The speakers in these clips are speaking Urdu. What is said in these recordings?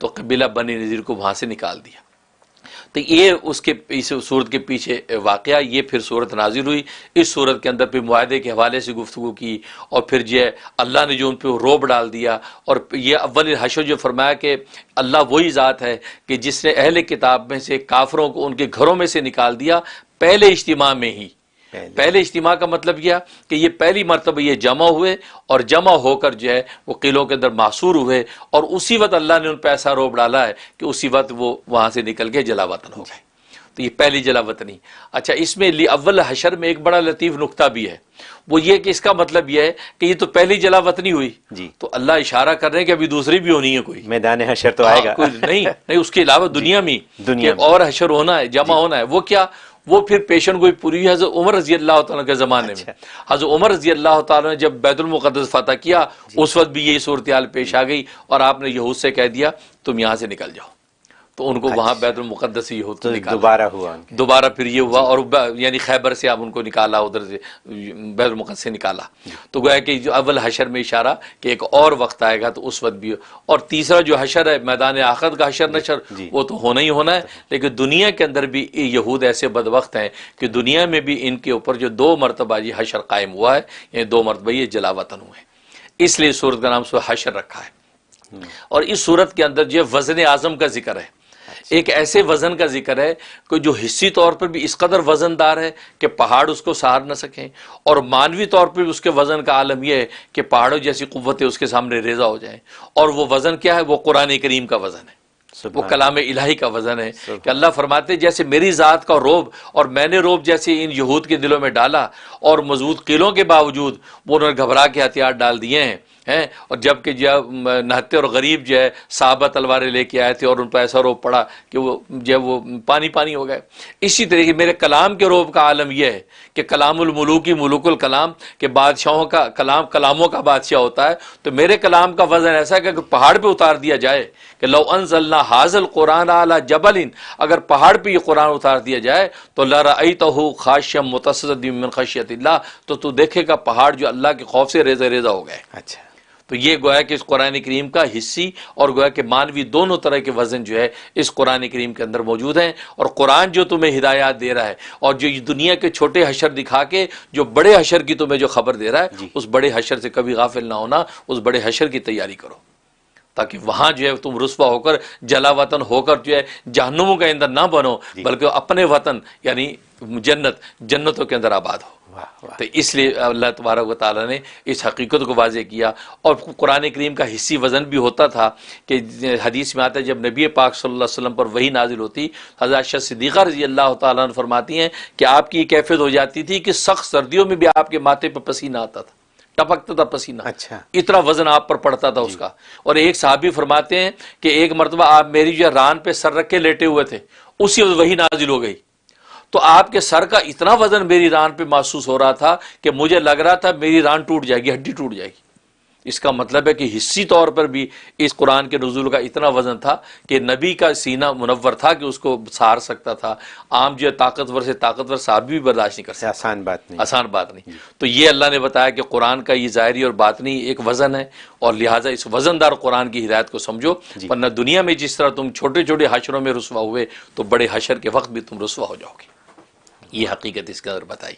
تو قبیلہ بنی نذیر کو وہاں سے نکال دیا۔ تو یہ اس کے اس صورت کے پیچھے واقعہ، یہ پھر صورت نازل ہوئی۔ اس صورت کے اندر پھر معاہدے کے حوالے سے گفتگو کی، اور پھر جو ہے اللہ نے جو ان پہ روب ڈال دیا۔ اور یہ اول حشر جو فرمایا کہ اللہ وہی ذات ہے کہ جس نے اہل کتاب میں سے کافروں کو ان کے گھروں میں سے نکال دیا پہلے اجتماع میں ہی۔ پہلے اجتماع کا مطلب یہ کہ یہ پہلی مرتبہ یہ جمع ہوئے، اور جمع ہو کر جو ہے وہ قلعوں کے اندر محصور ہوئے، اور اسی وقت اللہ نے ان پہ ایسا روب ڈالا ہے کہ اسی وقت وہ وہاں سے نکل کے جلا وطن ہو گئے۔ تو یہ پہلی جلا وطنی۔ اچھا، اس میں اول حشر میں ایک بڑا لطیف نقطہ بھی ہے، وہ یہ کہ اس کا مطلب یہ ہے کہ یہ تو پہلی جلا وطنی ہوئی، تو اللہ اشارہ کر رہے ہیں کہ ابھی دوسری بھی ہونی ہے، کوئی میدان حشر تو آئے گا نہیں اس کے علاوہ دنیا میں اور حشر ہونا ہے، جمع ہونا ہے۔ وہ کیا؟ وہ پھر پیشن گوئی پوری ہوئی حضرت عمر رضی اللہ تعالیٰ کے زمانے میں۔ حضرت عمر رضی اللہ تعالیٰ نے جب بیت المقدس فتح کیا، اس وقت بھی یہی صورتحال پیش آ گئی، اور آپ نے یہود سے کہہ دیا تم یہاں سے نکل جاؤ، تو ان کو وہاں بیت المقدس سے یہود سے نکالا، دوبارہ پھر یہ ہوا، اور یعنی خیبر سے آپ ان کو نکالا، ادھر سے بیت المقدس سے نکالا۔ تو گویا کہ جو اول حشر میں اشارہ کہ ایک اور وقت آئے گا تو اس وقت بھی۔ اور تیسرا جو حشر ہے میدان آخرت کا حشر نشر، وہ تو ہونا ہی ہونا ہے، لیکن دنیا کے اندر بھی یہود ایسے بدبخت ہیں کہ دنیا میں بھی ان کے اوپر جو 2 مرتبہ یہ حشر قائم ہوا ہے، یعنی 2 مرتبہ یہ جلا وطن ہوئے، اس لیے سورت کا نام سورہ حشر رکھا ہے۔ اور اس سورت کے اندر جو وزن اعظم کا ذکر ہے، ایک ایسے وزن کا ذکر ہے کہ جو حصی طور پر بھی اس قدر وزن دار ہے کہ پہاڑ اس کو سہار نہ سکیں، اور مانوی طور پر بھی اس کے وزن کا عالم یہ ہے کہ پہاڑوں جیسی قوتیں اس کے سامنے ریزہ ہو جائیں۔ اور وہ وزن کیا ہے؟ وہ قرآن کریم کا وزن ہے، وہ کلام الہی کا وزن ہے، کہ اللہ فرماتے جیسے میری ذات کا روب، اور میں نے روب جیسے ان یہود کے دلوں میں ڈالا، اور مضبوط قلعوں کے باوجود وہ انہوں نے گھبرا کے ہتھیار ڈال دیے ہیں، اور جب کہ جب نہتے اور غریب جو ہے صحابہ تلواریں لے کے آئے تھے، اور ان پر ایسا روب پڑا کہ وہ جب وہ پانی پانی ہو گئے۔ اسی طریقے میرے کلام کے روب کا عالم یہ ہے کہ کلام الملوکی ملوک الکلام، کہ بادشاہوں کا کلام کلاموں کا بادشاہ ہوتا ہے، تو میرے کلام کا وزن ایسا ہے کہ اگر پہاڑ پہ اتار دیا جائے کہ لو انزلنا ھذا القرآن علی جبل، اگر پہاڑ پہ یہ قرآن اتار دیا جائے تو لرأیتہ خاشعا متصدعا من خشیۃ اللہ، تو دیکھے گا پہاڑ جو اللہ کے خوف سے ریزہ ریزہ ہو گئے۔ اچھا، تو یہ گویا کہ اس قرآن کریم کا حصی اور گویا کہ مانوی دونوں طرح کے وزن جو ہے اس قرآن کریم کے اندر موجود ہیں۔ اور قرآن جو تمہیں ہدایات دے رہا ہے، اور جو دنیا کے چھوٹے حشر دکھا کے جو بڑے حشر کی تمہیں جو خبر دے رہا ہے، اس بڑے حشر سے کبھی غافل نہ ہونا، اس بڑے حشر کی تیاری کرو، تاکہ وہاں جو ہے تم رسوا ہو کر جلا وطن ہو کر جو ہے جہنموں کے اندر نہ بنو، بلکہ اپنے وطن یعنی جنتوں کے اندر آباد ہو۔ تو اس لیے اللہ تبارک و تعالیٰ نے اس حقیقت کو واضح کیا۔ اور قرآن کریم کا حصی وزن بھی ہوتا تھا کہ حدیث میں آتا ہے جب نبی پاک صلی اللہ علیہ وسلم پر وحی نازل ہوتی، حضرت عائشہ صدیقہ رضی اللہ تعالیٰ عنہ فرماتی ہیں کہ آپ کی یہ کیفیت ہو جاتی تھی کہ سخت سردیوں میں بھی آپ کے ماتھے پہ پسینہ آتا تھا، ٹپکتا تھا پسینہ، اتنا وزن آپ پر پڑتا تھا اس کا۔ اور ایک صحابی فرماتے ہیں کہ ایک مرتبہ آپ میری جو ران پہ سر رکھ کے لیٹے ہوئے تھے، اسی وقت وحی نازل ہو گئی، تو آپ کے سر کا اتنا وزن میری ران پہ محسوس ہو رہا تھا کہ مجھے لگ رہا تھا میری ران ٹوٹ جائے گی، ہڈی ٹوٹ جائے گی۔ اس کا مطلب ہے کہ حصی طور پر بھی اس قرآن کے نزول کا اتنا وزن تھا کہ نبی کا سینہ منور تھا کہ اس کو سہار سکتا تھا۔ عام جو طاقتور سے طاقتور صحابی بھی برداشت نہیں کر سکتے، آسان بات نہیں۔ تو یہ اللہ نے بتایا کہ قرآن کا یہ ظاہری اور باطنی ایک وزن ہے، اور لہٰذا اس وزن دار قرآن کی ہدایت کو سمجھو، ورنہ دنیا میں جس طرح تم چھوٹے چھوٹے حشروں میں رسوا ہوئے، تو بڑے حشر کے وقت بھی تم رسوا ہو جاؤ گے۔ یہ حقیقت اس کے اندر بتائی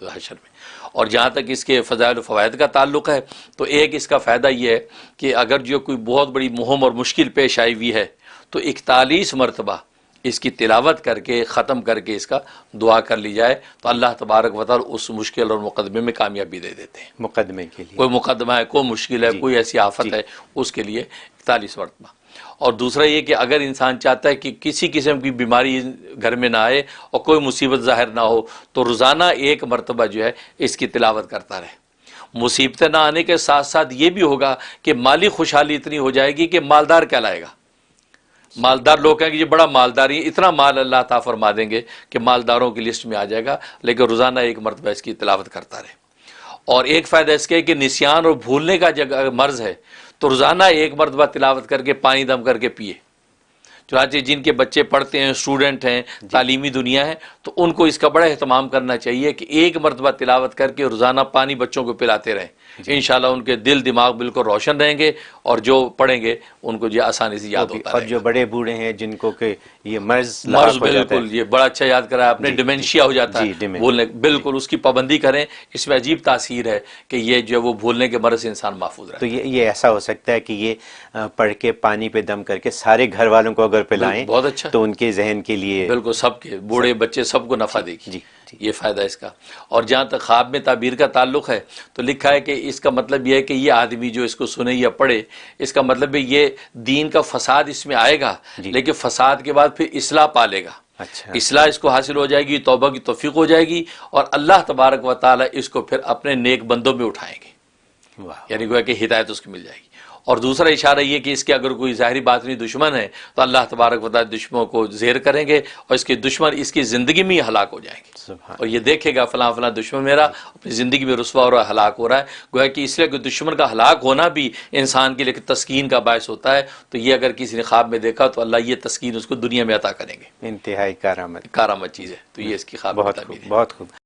حشر میں۔ اور جہاں تک اس کے فضائل و فوائد کا تعلق ہے، تو ایک اس کا فائدہ یہ ہے کہ اگر جو کوئی بہت بڑی مہم اور مشکل پیش آئی ہوئی ہے، تو 41 مرتبہ اس کی تلاوت کر کے ختم کر کے اس کا دعا کر لی جائے، تو اللہ تبارک و تعالی اس مشکل اور مقدمے میں کامیابی دے دیتے ہیں۔ مقدمے کے لیے کوئی مقدمہ ہے، کوئی مشکل ہے، کوئی ایسی آفت ہے، اس کے لیے 41 مرتبہ۔ اور دوسرا یہ کہ اگر انسان چاہتا ہے کہ کسی قسم کی بیماری گھر میں نہ آئے اور کوئی مصیبت ظاہر نہ ہو، تو روزانہ 1 مرتبہ جو ہے اس کی تلاوت کرتا رہے۔ مصیبتیں نہ آنے کے ساتھ ساتھ یہ بھی ہوگا کہ مالی خوشحالی اتنی ہو جائے گی کہ مالدار کہلائے گا۔ مالدار لوگ کہیں کہ یہ بڑا مالداری ہے، اتنا مال اللہ عطا فرما دیں گے کہ مالداروں کی لسٹ میں آ جائے گا، لیکن روزانہ 1 مرتبہ اس کی تلاوت کرتا رہے۔ اور ایک فائدہ اس کے کہ نسیان اور بھولنے کا جگہ مرض ہے، تو روزانہ 1 مرتبہ تلاوت کر کے پانی دم کر کے پیے۔ چنانچہ جن کے بچے پڑھتے ہیں، اسٹوڈنٹ ہیں، تعلیمی دنیا ہے، تو ان کو اس کا بڑا اہتمام کرنا چاہیے کہ 1 مرتبہ تلاوت کر کے روزانہ پانی بچوں کو پلاتے رہیں، انشاءاللہ ان کے دل دماغ بالکل روشن رہیں گے اور جو پڑھیں گے ان کو یہ آسانی سے یاد ہوتا اور رہے جو گا۔ بڑے بوڑھے ہیں جن کو کہ یہ مرض مرض لاحق ہو جاتا ہے، بالکل، یہ بڑا اچھا یاد کرا آپ نے، ڈیمنشیا ہو جاتا ہے بھولنے، بالکل اس کی پابندی کریں، اس میں عجیب تاثیر ہے کہ یہ جو وہ بھولنے کے مرض سے انسان محفوظ رہے۔ تو یہ ایسا ہو سکتا ہے کہ یہ پڑھ کے پانی پہ دم کر کے سارے گھر والوں کو اگر پلائیں بہت اچھا، تو ان کے ذہن کے لیے بالکل سب کے بوڑھے بچے سب کو نفع دے گی، جی یہ فائدہ اس کا۔ اور جہاں تک خواب میں تعبیر کا تعلق ہے تو لکھا ہے کہ اس کا مطلب یہ ہے کہ یہ آدمی جو اس کو سنے یا پڑھے، اس کا مطلب ہے یہ دین کا فساد اس میں آئے گا، لیکن فساد کے بعد پھر اصلاح پالے گا، اچھا اصلاح اس کو حاصل ہو جائے گی، توبہ کی توفیق ہو جائے گی، اور اللہ تبارک و تعالی اس کو پھر اپنے نیک بندوں میں اٹھائیں گے، واہ یعنی گویا کہ ہدایت اس کو مل جائے گی۔ اور دوسرا اشارہ یہ کہ اس کے اگر کوئی ظاہری باطنی دشمن ہے تو اللہ تبارک و تعالی دشمنوں کو زیر کریں گے، اور اس کے دشمن اس کی زندگی میں ہی ہلاک ہو جائیں گے، سبحان اور یہ دیکھے گا فلاں فلاں دشمن میرا اپنی زندگی میں رسوا ہو رہا ہے، ہلاک ہو رہا ہے، گویا کہ اس لیے کہ دشمن کا ہلاک ہونا بھی انسان کے لیے تسکین کا باعث ہوتا ہے، تو یہ اگر کسی نے خواب میں دیکھا تو اللہ یہ تسکین اس کو دنیا میں عطا کریں گے، انتہائی کارآمد، کارآمد چیز ہے، تو یہ اس کی خواب میں بہت تعبیر خوب ہے۔ بہت خوب۔